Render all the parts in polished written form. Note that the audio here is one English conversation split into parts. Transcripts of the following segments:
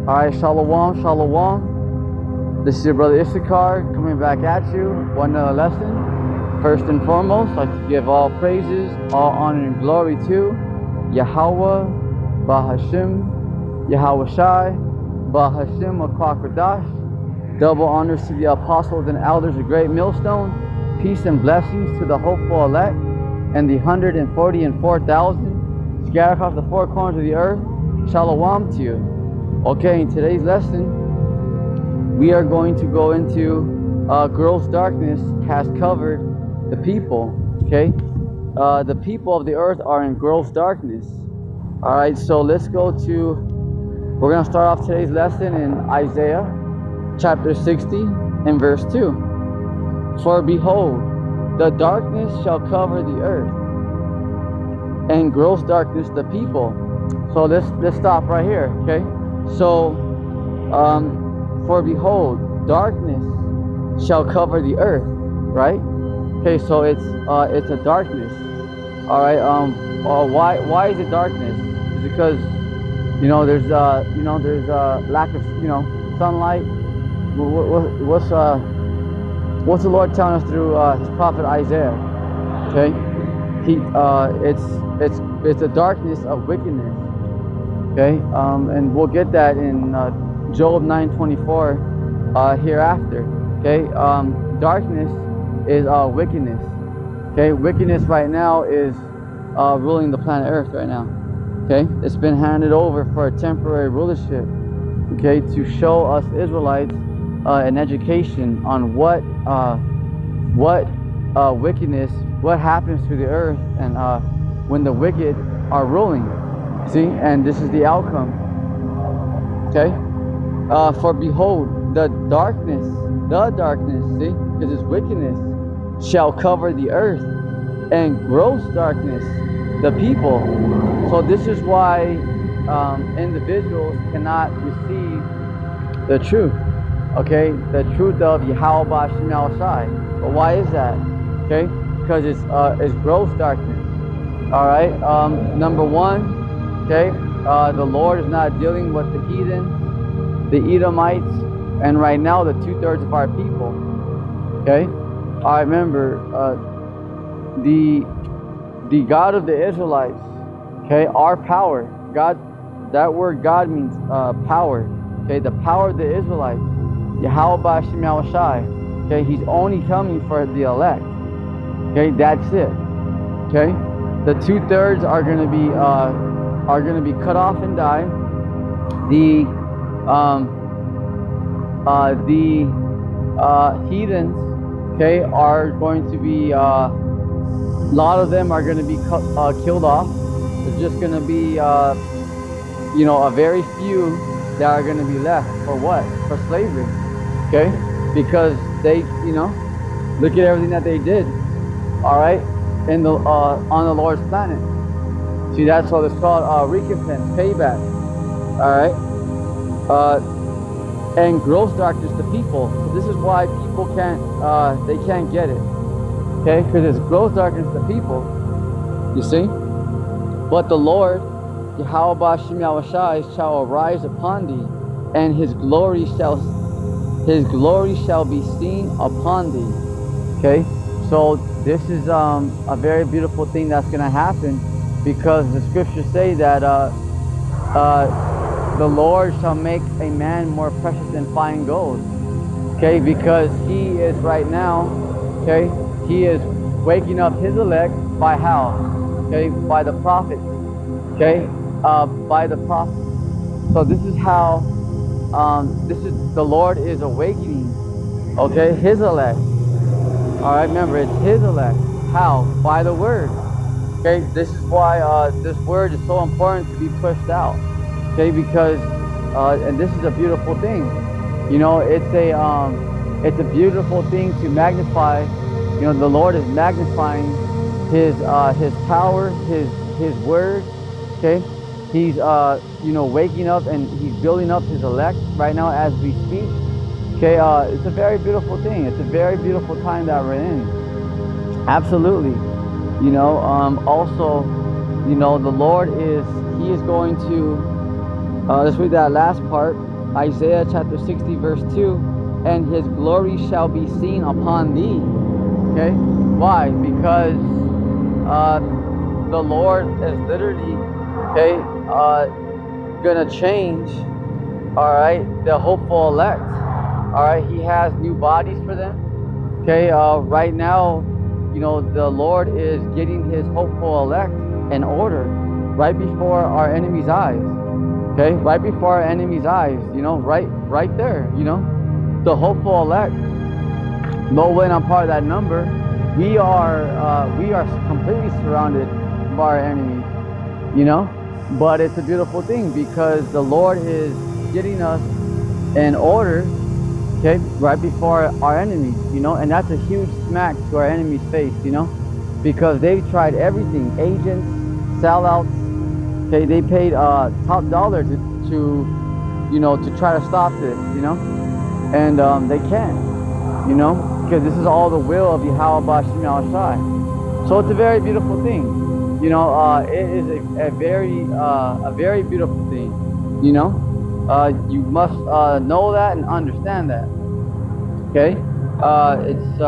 Alright, Shalom, Shalom. This is your brother Issachar coming back at you. One another lesson. First and foremost, I'd like to give all praises, all honor and glory to Yahweh, Bahashim, Yahweh Shai, Bahashim Akwakadash. Double honors to the apostles and elders of Great Millstone. Peace and blessings to the hopeful elect and the 144,000 scattered across the four corners of the earth. Shalom to you. Okay, in today's lesson, we are going to go into gross darkness has covered the people. Okay, the people of the earth are in gross darkness. All right, so let's go to. We're going to start off today's lesson in Isaiah chapter 60 and verse 2. For behold, the darkness shall cover the earth, and gross darkness the people. So let's stop right here. Okay. So, for behold, darkness shall cover the earth, right? Okay, so it's a darkness. All right. Why is it darkness? It's because there's lack of sunlight. What's the Lord telling us through His prophet Isaiah? Okay, it's a darkness of wickedness. Okay, and we'll get that in Job 9:24 hereafter. Okay, darkness is wickedness. Okay, wickedness right now is ruling the planet Earth right now. Okay, it's been handed over for a temporary rulership. Okay, to show us Israelites an education on what wickedness, what happens to the earth, and when the wicked are ruling. See, and this is the outcome. Okay, for behold, the darkness, see, because it's wickedness, shall cover the earth, and gross darkness the people. So this is why individuals cannot receive the truth. Okay, the truth of Yahweh B'Shem Shai. But why is that? Okay, because it's gross darkness. All right. Number one. Okay, the Lord is not dealing with the heathens, the Edomites, and right now the 2/3 of our people. Okay, I remember the God of the Israelites. Okay, our power. God, that word God means power. Okay, the power of the Israelites. Yahweh B'Shem Shai. Okay, He's only coming for the elect. Okay, that's it. Okay, the 2/3 are going to be cut off and die. The heathens, okay, are going to be a lot of them are going to be killed off. There's just going to be a very few that are going to be left for what? For slavery. Okay, because they look at everything that they did. All right, in the on the Lord's planet. See, that's what it's called, recompense, payback. All right, and gross darkness the people. So this is why people can't get it. Okay, because it's gross darkness the people. You see, but the Lord, Yahweh B'Shem Shai, shall arise upon thee, and His glory shall be seen upon thee. Okay, so this is a very beautiful thing that's going to happen. Because the scriptures say that the Lord shall make a man more precious than fine gold. Okay, because He is right now, okay, He is waking up His elect by how? Okay, by the prophets. Okay, by the prophets. So this is how, the Lord is awakening, okay, His elect. All right, remember, it's His elect. How? By the word. Okay, this is why this word is so important to be pushed out. Okay, because and this is a beautiful thing. It's a beautiful thing to magnify. The Lord is magnifying His power, His word. Okay, He's waking up and He's building up His elect right now as we speak. Okay, it's a very beautiful thing. It's a very beautiful time that we're in. Absolutely. Also, the Lord He is going to, let's read that last part. Isaiah chapter 60 verse 2, and his glory shall be seen upon thee. Okay, why? Because the Lord is literally, okay, gonna change, all right, the hopeful elect. All right, he has new bodies for them. Okay, right now, you know, the Lord is getting his hopeful elect in order right before our enemy's eyes. Okay, right before our enemy's eyes, you know, right there, you know, the hopeful elect. No way I'm part of that number. We are completely surrounded by our enemies, you know, but it's a beautiful thing because the Lord is getting us in order, okay, right before our enemies, you know, and that's a huge smack to our enemies' face, you know, because they've tried everything, agents, sellouts, okay, they paid top dollar to, you know, to try to stop this, you know, and they can't, you know, because this is all the will of Yahweh Shem Yahushai. So it's a very beautiful thing, you know. It is a very beautiful thing, you know. You must know that and understand that. Okay, it's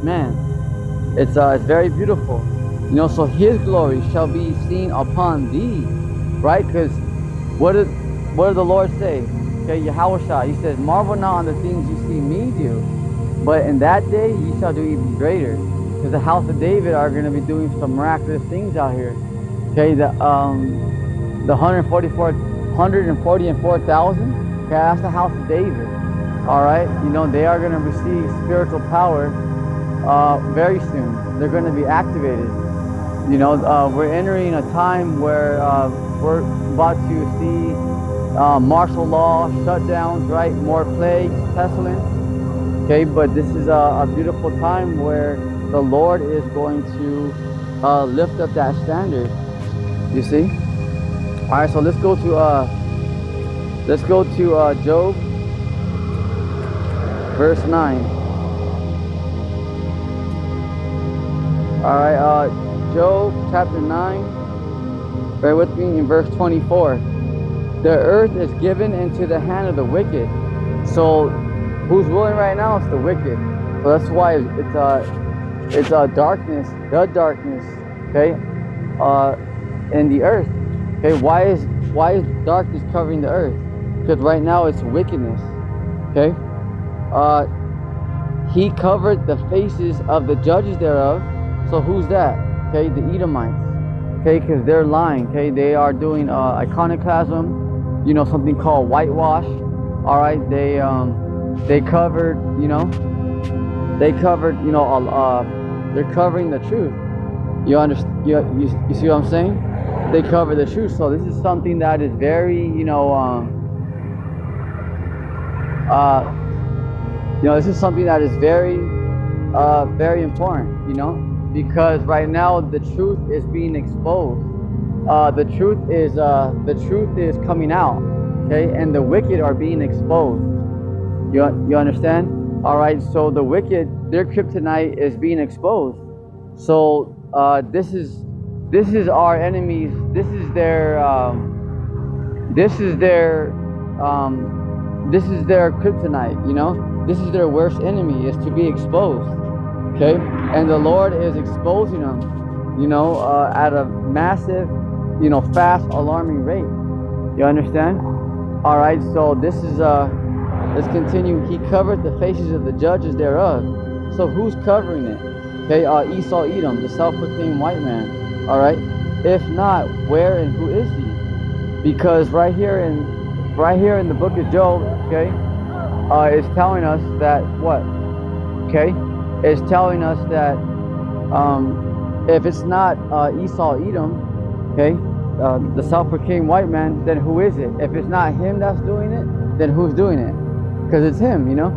man, it's very beautiful, you know. So his glory shall be seen upon thee, right? Because what did the Lord say? Okay, Yahushua, he says, marvel not on the things you see me do, but in that day ye shall do even greater. Because the house of David are going to be doing some miraculous things out here. Okay, the 144,000, okay, that's the house of David. All right, you know, they are going to receive spiritual power very soon. They're going to be activated. You know, we're entering a time where we're about to see martial law, shutdowns, right? More plagues, pestilence. Okay, but this is a beautiful time where the Lord is going to lift up that standard. You see? All right, so let's go to Job, verse 9. All right, Job chapter 9. Bear with me in verse 24. The earth is given into the hand of the wicked. So who's ruling right now? It's the wicked. So that's why it's darkness, the darkness, okay, in the earth. Okay, why is darkness covering the earth? Because right now it's wickedness. Okay, he covered the faces of the judges thereof. So who's that? Okay, the Edomites. Okay, because they're lying. Okay, they are doing iconoclasm. You know, something called whitewash. All right, they covered, you know, they're covering the truth. You understand? You see what I'm saying? They cover the truth. So this is something that is very, you know, this is something that is very, very important, you know, because right now the truth is being exposed. The truth is coming out, okay, and the wicked are being exposed. You understand? All right. So the wicked, their kryptonite is being exposed. So this is our enemies. This is their kryptonite. You know, this is their worst enemy, is to be exposed. Okay, and the Lord is exposing them, you know, at a massive, you know, fast, alarming rate. You understand? All right. So this is let's continue. He covered the faces of the judges thereof. So who's covering it? Okay, Esau Edom, the self-proclaimed white man. All right. If not, where and who is he? Because right here in the book of Job, okay, is telling us that what? Okay, it's telling us that if it's not Esau Edom, okay, the self-proclaimed white man, then who is it? If it's not him that's doing it, then who's doing it? Because it's him, you know.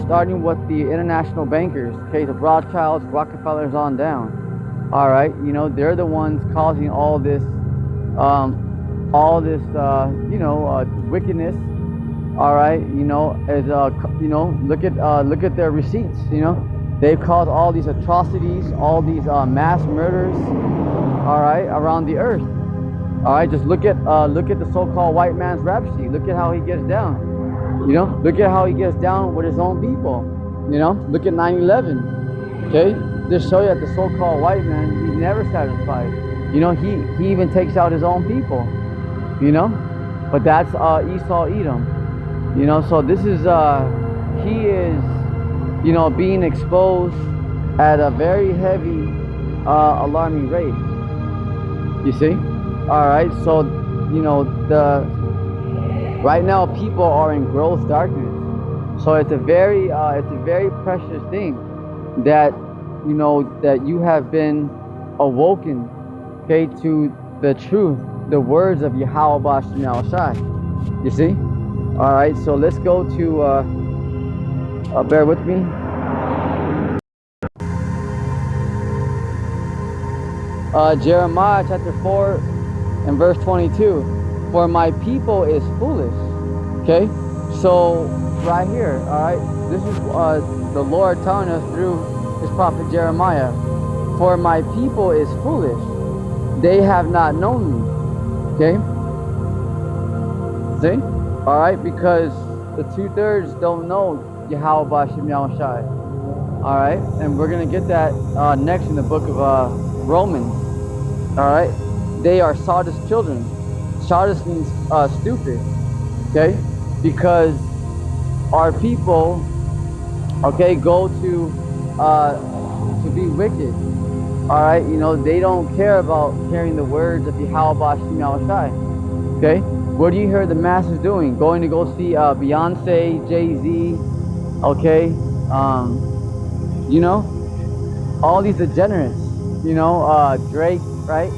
Starting with the international bankers, okay, the Rothschilds, Rockefellers on down. All right, you know, they're the ones causing all this wickedness. All right, you know, as you know, look at their receipts. You know, they've caused all these atrocities, all these mass murders. All right, around the earth. All right, just look at the so-called white man's rap sheet. Look at how he gets down. You know, look at how he gets down with his own people. You know, look at 9/11. Okay, just show you that the so-called white man, he's never satisfied. You know, he even takes out his own people. You know, but that's Esau Edom. You know, so this is he is, you know, being exposed at a very heavy, alarming rate. You see? All right, so you know right now people are in gross darkness. So it's a very precious thing that you know that you have been awoken, okay, to the truth, the words of Yahweh Bashem Yahushai. You see? All right, so let's go to bear with me. Jeremiah chapter 4 and verse 22. For my people is foolish. Okay, so right here, all right, this is the Lord telling us through his prophet Jeremiah. For my people is foolish, they have not known me. Okay, see, all right, because the 2/3 don't know Yahweh Bashem Yahushai. All right, and we're gonna get that next in the book of Romans. All right, they are Sardis children. Sardis means stupid. Okay, because our people, okay, go to be wicked. All right, you know, they don't care about hearing the words of Yahweh Bashem Yahushai. Okay, what do you hear the masses doing? Going to go see Beyonce, Jay-Z, okay, you know, all these degenerates, you know, Drake, right?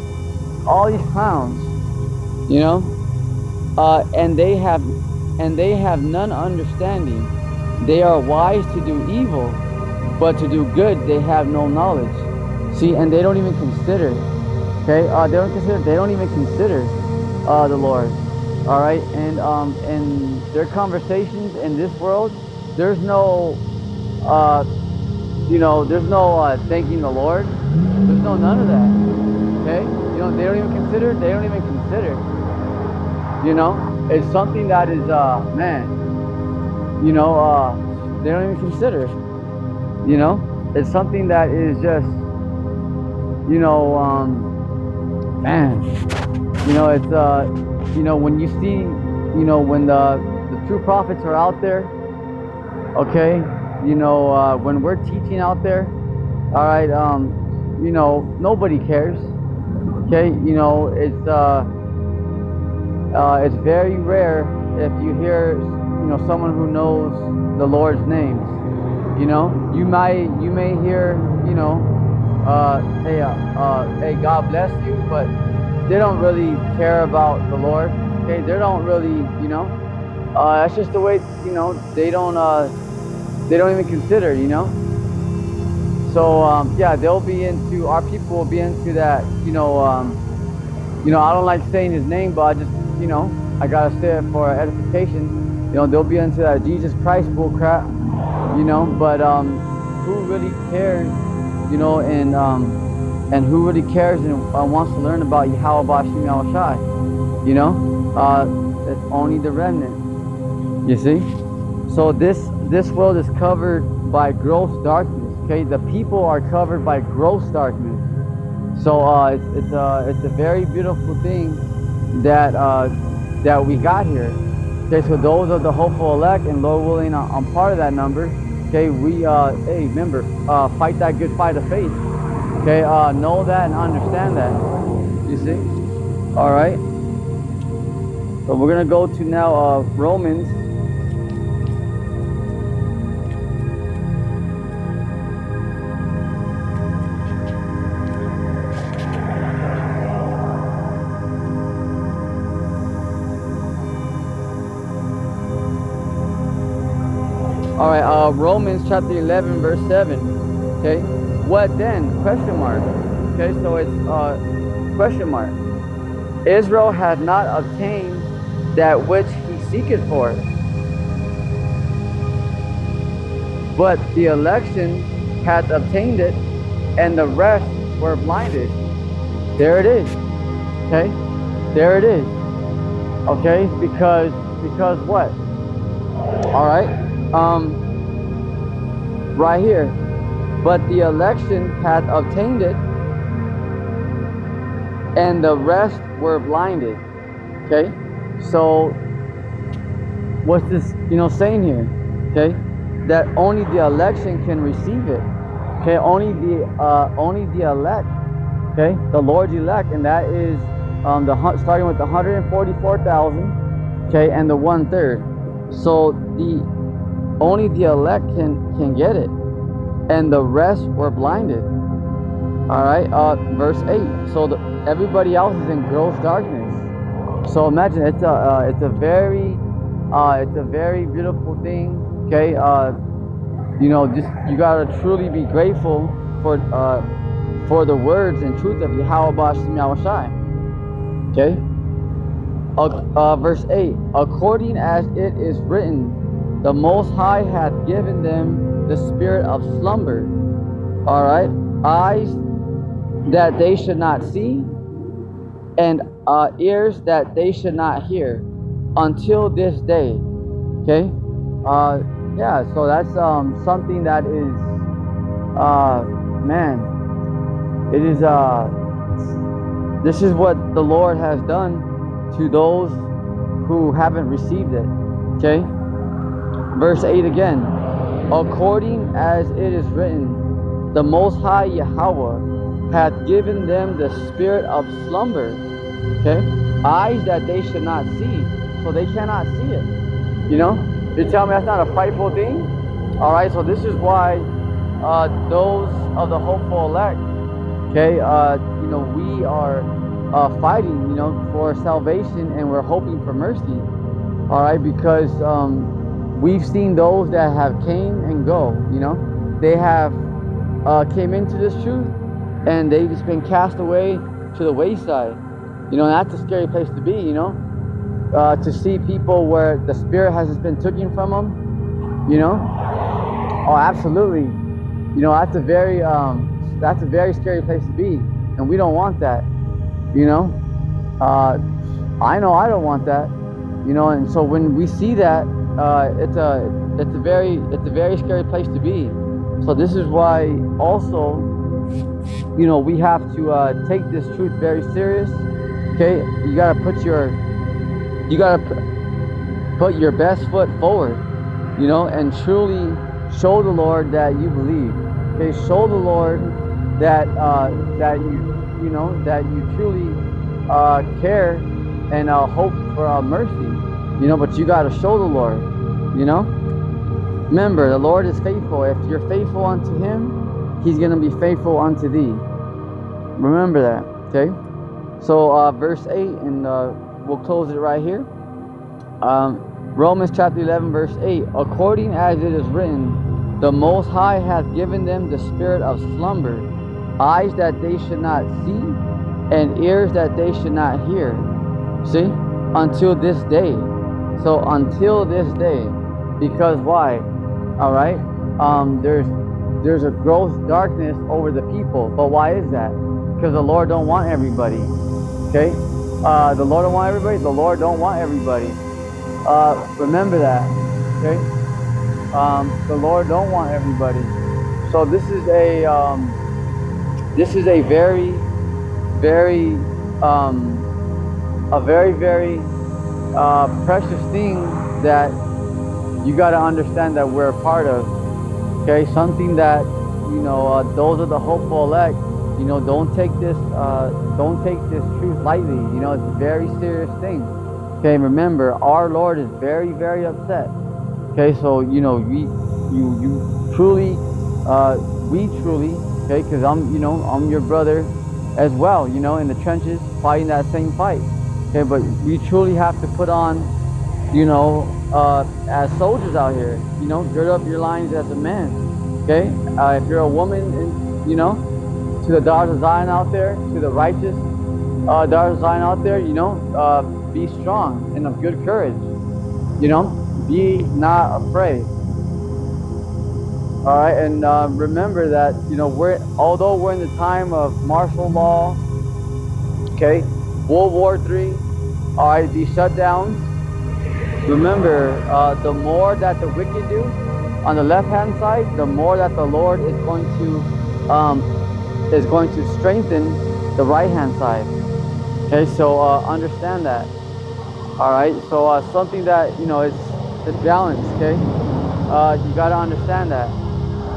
All these clowns, you know, and they have none understanding. They are wise to do evil, but to do good they have no knowledge. See, and they don't even consider. Okay, they don't even consider the Lord. All right, and their conversations in this world, there's no you know, there's no thanking the Lord. There's no none of that. Okay, you know, they don't even consider. You know, it's something that is man, you know, they don't even consider. You know, it's something that is just, you know, man, you know, it's you know, when you see, you know, when the true prophets are out there, okay, you know, when we're teaching out there, all right, you know, nobody cares. Okay, you know, it's very rare if you hear, you know, someone who knows the Lord's names. You know, you may hear, you know, hey, God bless you, but they don't really care about the Lord. Okay, they don't really, you know, that's just the way, you know, they don't even consider, you know. So yeah, they'll be into, our people will be into that, you know, I don't like saying his name, but I just, you know, I gotta say it for edification. You know, they'll be into that Jesus Christ bull crap, you know. But who really cares, you know, and who really cares and wants to learn about Yahweh Bashem Yahushai, you know? It's only the remnant. You see? So this world is covered by gross darkness. Okay, the people are covered by gross darkness. So it's a very beautiful thing that that we got here. Okay, so those are the hopeful elect, and Lord willing, I'm part of that number. Okay, we hey, remember, fight that good fight of faith. Okay, know that and understand that. You see? All right. So we're gonna go to now Romans. All right, Romans chapter 11, verse 7. Okay, what then? Question mark. Okay, so it's question mark. Israel had not obtained that which he seeketh for, but the election hath obtained it, and the rest were blinded. There it is. Okay, There it is. Okay, because what? All right, right here. But the election hath obtained it, and the rest were blinded. Okay, so what's this, saying here? Okay, that only the election can receive it. Okay, only the elect. Okay, the Lord's elect, and that is starting with the 144,000. Okay, and the 1/3. So only the elect can get it, and the rest were blinded. All right, verse 8. So everybody else is in gross darkness. So imagine it's a very beautiful thing. Okay, just you gotta truly be grateful for the words and truth of Yahweh Shem Yahushai. Okay. Verse 8. According as it is written, the Most High hath given them the spirit of slumber. All right, eyes that they should not see, and ears that they should not hear, until this day. Okay. Yeah. So that's something that is, man. It is. This is what the Lord has done to those who haven't received it. Okay. Verse 8 again. According as it is written, the Most High Yahweh hath given them the spirit of slumber. Okay. Eyes that they should not see, so they cannot see it. You tell me that's not a frightful thing? All right. So this is why those of the hopeful elect, okay, we are fighting, for salvation, and we're hoping for mercy. All right, because we've seen those that have came and go. They have came into this truth, and they've just been cast away to the wayside. That's a scary place to be. To see people where the spirit has just been taken from them. Oh, absolutely. That's a very scary place to be, and we don't want that. I know I don't want that. And so when we see that, it's a very scary place to be. So this is why also, we have to take this truth very serious. Okay, you gotta put your best foot forward, and truly show the Lord that you believe. Okay, show the Lord that you truly care and hope for mercy. But you got to show the Lord. Remember, the Lord is faithful. If you're faithful unto Him, He's gonna be faithful unto thee. Remember that. Okay. So verse 8, and we'll close it right here. Romans chapter 11, verse 8. According as it is written, the Most High hath given them the spirit of slumber, eyes that they should not see, and ears that they should not hear. See? Until this day. So until this day. Because why? All right? There's a gross darkness over the people. But why is that? Because the Lord don't want everybody. Okay? The Lord don't want everybody. The Lord don't want everybody. Remember that. Okay? The Lord don't want everybody. So this is a very, very precious thing that you got to understand that we're a part of. Okay, something that those are the hopeful elect. Don't take this truth lightly. It's a very serious thing. Okay, remember, our Lord is very, very upset. Okay, so we truly, okay, because I'm your brother as well, in the trenches fighting that same fight. Okay, but we truly have to put on, as soldiers out here, gird up your loins as a man. Okay, if you're a woman, to the daughters of Zion out there, to the righteous daughters of Zion out there, be strong and of good courage. Be not afraid. All right, and remember that although we're in the time of martial law, okay, World War III, All right, these shutdowns. Remember, the more that the wicked do on the left-hand side, the more that the Lord is going to strengthen the right-hand side. Okay, so understand that. All right, so something that it's balanced. Okay, you gotta understand that.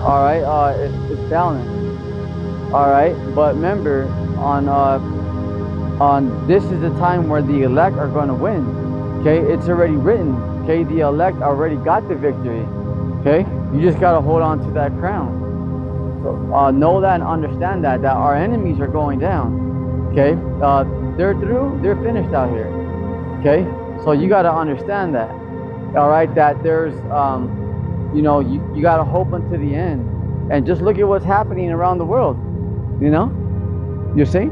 All right, it's balanced. All right, but remember, on this is the time where the elect are going to win. Okay, it's already written. Okay, the elect already got the victory. Okay, you just gotta hold on to that crown. So know that and understand that our enemies are going down. Okay, they're through. They're finished out here. Okay, so you gotta understand that. All right, that there's you gotta hope until the end, and just look at what's happening around the world. You see.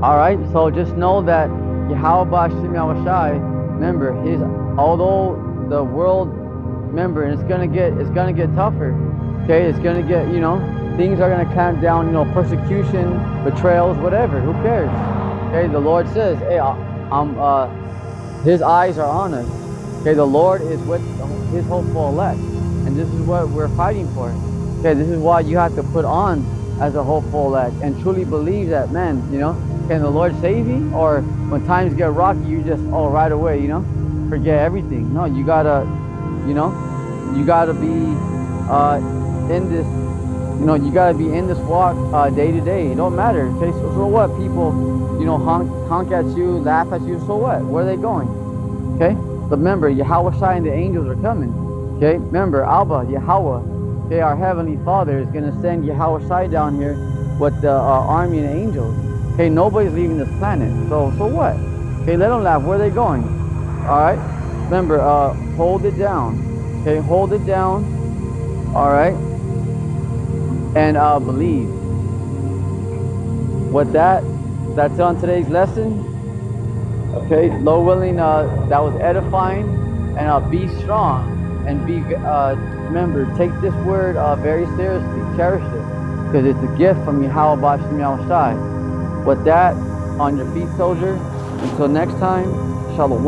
All right, so just know that Yahweh Bashim Yahushai, remember although the world, remember, it's gonna get tougher. Okay, it's gonna get, things are gonna clamp down, persecution, betrayals, whatever. Who cares? Okay, the Lord says, hey, His eyes are on us. Okay, the Lord is with His hopeful elect, and this is what we're fighting for. Okay, this is why you have to put on as a hopeful elect and truly believe that, man, can the Lord save you? Or when times get rocky, you just, right away, forget everything. No, you gotta be in this, you gotta be in this walk day to day. It don't matter. Okay, so what? People, honk at you, laugh at you. So what? Where are they going? Okay, but remember, Yahweh Shai and the angels are coming. Okay, remember, Abba, Yahweh. Okay, our Heavenly Father is gonna send Yahweh Shai down here with the army and angels. Okay, nobody's leaving this planet. So what? Okay, let them laugh. Where are they going? All right. Remember, hold it down. Okay, hold it down. All right. And believe. With that's on today's lesson. Okay, Lord willing, that was edifying. And be strong. And be, remember, take this word very seriously. Cherish it. Because it's a gift from Yahweh Bashim Yahushai. With that, on your feet, soldier. Until next time, Shalom.